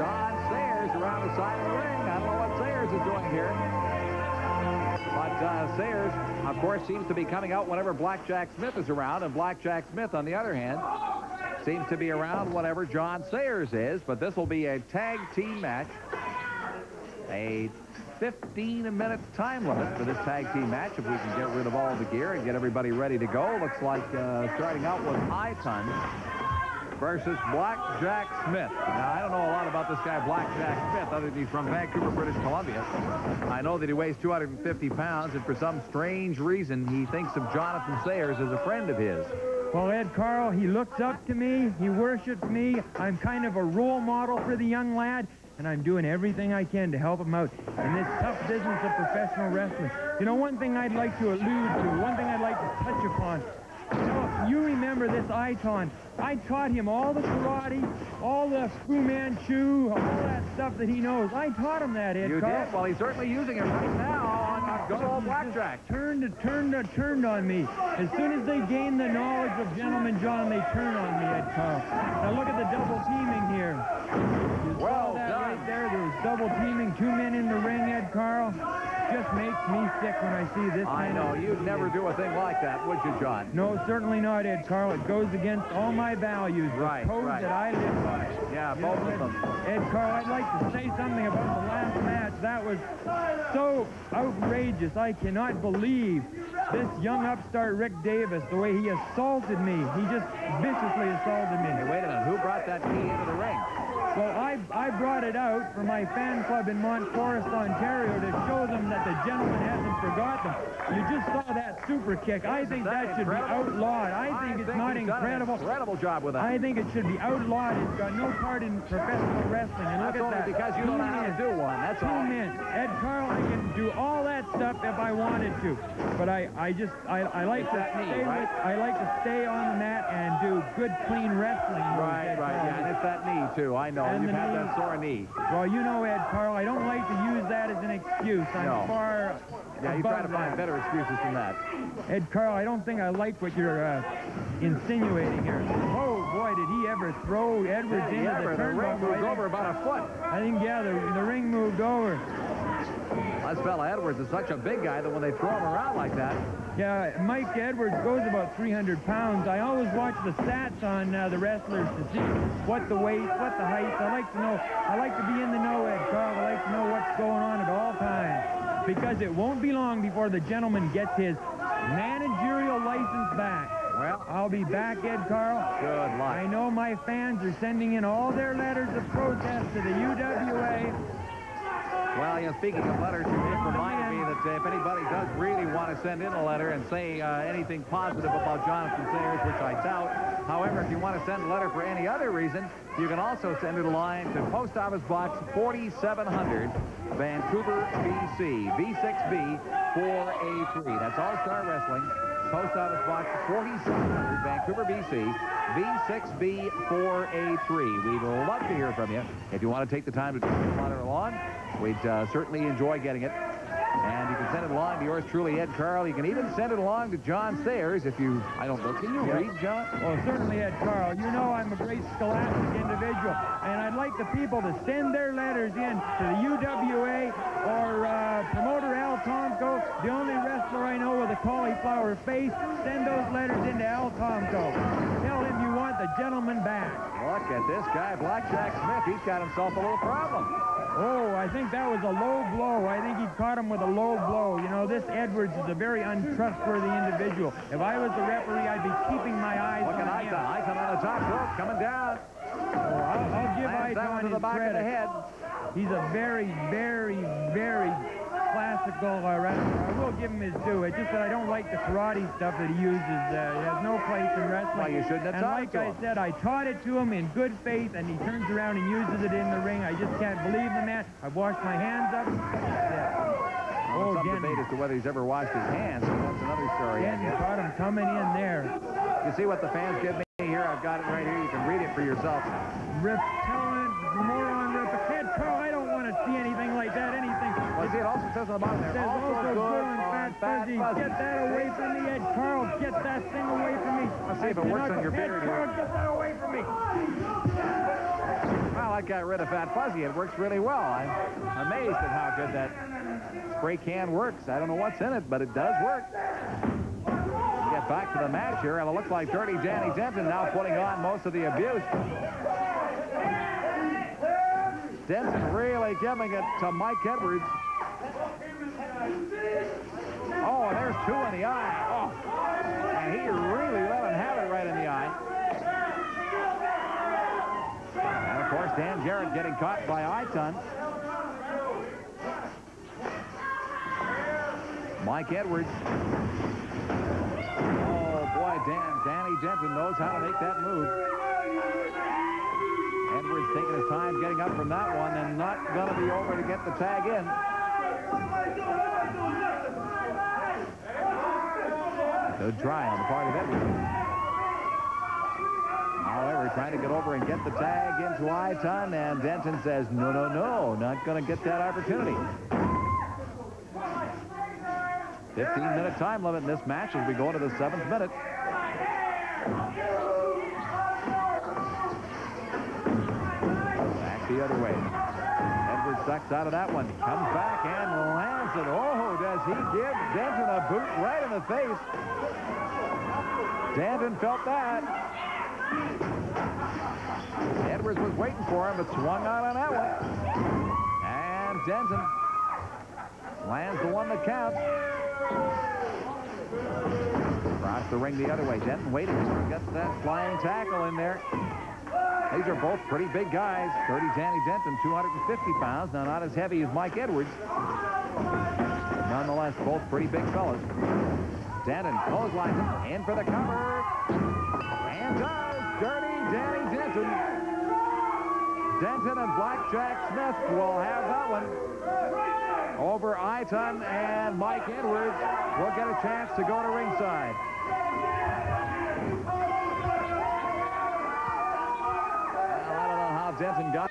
John Sayers around the side of the ring. I don't know what Sayers is doing here. But Sayers, of course, seems to be coming out whenever Blackjack Smith is around, and Blackjack Smith, on the other hand, seems to be around whenever John Sayers is. But this will be a tag team match. A 15-minute time limit for this tag team match if we can get rid of all the gear and get everybody ready to go. Looks like starting out with Iton versus Blackjack Smith. Now, I don't know a lot about this guy, Blackjack Smith, other than he's from Vancouver, British Columbia. I know that he weighs 250 pounds, and for some strange reason, he thinks of Jonathan Sayers as a friend of his. Well, Ed Carl, he looks up to me. He worships me. I'm kind of a role model for the young lad, and I'm doing everything I can to help him out in this tough business of professional wrestling. You know, one thing I'd like to allude to, one thing I'd like to touch upon, you know, you remember this Iton. I taught him all the karate, all the Fu Manchu, all that stuff that he knows. I taught him that, Ed Carl. You did? Well, he's certainly using it right now on good old Blackjack. Turned on me. As soon as they gain the knowledge of Gentleman John, they turn on me, Ed Carl. Now look at the double teaming here. You saw that right there. There was double teaming, 2 men in the ring, Ed Carl. Just makes me sick when I see this. I know. You'd never do a thing like that, would you, John? No, certainly not, Ed Carl. It goes against all my values, the code that I live by. Yeah, both of them. Ed Carl, I'd like to say something about the last match. That was so outrageous. I cannot believe this young upstart Rick Davis, the way he assaulted me. He just viciously assaulted me. Hey, wait a minute. Who brought that knee into the ring? Well, I brought it out for my fan club in Mont Forest, Ontario, to show them that the gentleman hasn't forgotten them. You just saw that super kick. I think that should be outlawed. I think it's not incredible. Incredible job with that. I think it should be outlawed. It's got no part in professional wrestling. And look at that. Because you don't know how to do one. That's all. 2 men. Ed Carl, I can do all that stuff if I wanted to, but I like to stay with. I like to stay on the mat and do good, clean wrestling. Right. Yeah, and it's that knee too. I know. You've had that sore knee. Well, you know, Ed Carl, I don't like to use that as an excuse. I'm far. Yeah, you try to find better excuses than that. Ed Carl, I don't think I like what you're insinuating here. Oh boy, did he ever throw Edwards into the turnbuckle? The ring moved over about a foot. I think, yeah, the ring moved over. This fella Edwards is such a big guy that when they throw him around like that. Yeah, Mike Edwards goes about 300 pounds. I always watch the stats on the wrestlers to see what the weight, what the height. I like to know. I like to be in the know, Ed Carl. I like to know what's going on at all times, because it won't be long before the gentleman gets his managerial license back. Well, I'll be back, Ed Carl. Good luck. I know my fans are sending in all their letters of protest to the UWA. Well, speaking of letters, you just reminded me that if anybody does really want to send in a letter and say anything positive about Jonathan Sayers, which I doubt. However, if you want to send a letter for any other reason, you can also send it a line to Post Office Box 4700, Vancouver, BC, V6B 4A3. That's All-Star Wrestling. Post Office Box 4700, Vancouver, BC, V6B 4A3. We'd love to hear from you. If you want to take the time to send a letter along, we'd certainly enjoy getting it. And you can send it along to yours truly, Ed Carl. You can even send it along to John Sayers if you, I don't know, can you read, John? Well, certainly, Ed Carl. You know I'm a great scholastic individual, and I'd like the people to send their letters in to the UWA or promoter Al Tomko, the only wrestler I know with a cauliflower face. Send those letters into Al Tomko. Tell him you want the gentleman back. Look at this guy, Blackjack Smith. He's got himself a little problem. Oh, I think that was a low blow. I think he caught him with a low blow. You know, this Edwards is a very untrustworthy individual. If I was the referee, I'd be keeping my eyes on him. Look at Iton on the top rope, coming down. Oh, I'll give Iton his credit. He's a very, very, very classical wrestler. I will give him his due. It's just that I don't like the karate stuff that he uses. He has no place in wrestling. Well, you shouldn't have taught it to him. Like I said, I taught it to him in good faith, and he turns around and uses it in the ring. I just can't believe the man. I've washed my hands up. Well, some debate as to whether he's ever washed his hands. That's another story. Denton caught him coming in there. You see what the fans give me here? I've got it right here. You can read it for yourself. Repellent, moron, Ed Carl, I don't want to see anything like that. Well, see, it also says on the bottom there. It says also good on Fat Fuzzy. Get that away from me, Ed Carl. Get that thing away from me. Let's see if it works on your beard here. Ed Carl, get that away from me. Well, that got rid of Fat Fuzzy. It works really well. I'm amazed at how good that spray can works. I don't know what's in it, but it does work. We get back to the match here, and it looks like Dirty Danny Denton now putting on most of the abuse. Denton really giving it to Mike Edwards. Oh, and there's 2 in the eye. Oh, and he really let him have it right in the eye. And, of course, Dan Garret getting caught by Iton. Mike Edwards. Oh, boy, Danny Denton knows how to make that move. Edwards taking his time getting up from that one and not going to be over to get the tag in. Good try on the part of Edwards. However, trying to get over and get the tag into Iton, and Denton says, no, no, no, not going to get that opportunity. 15-minute time limit in this match as we go into the 7th minute. Back the other way. Edwards ducks out of that one. Comes back and lands it. Oh, does he give Denton a boot right in the face? Denton felt that. Edwards was waiting for him, but swung out on that one. And Denton lands the one that counts. Across the ring the other way. Denton waiting to get that flying tackle in there. These are both pretty big guys. Dirty Danny Denton, 250 pounds. Now, not as heavy as Mike Edwards. But nonetheless, both pretty big fellas. Denton clotheslines him. In for the cover. And does. Dirty Danny Denton. Denton and Blackjack Smith will have that one. Over Iton and Mike Edwards will get a chance to go to ringside. Well, I don't know how Denton got...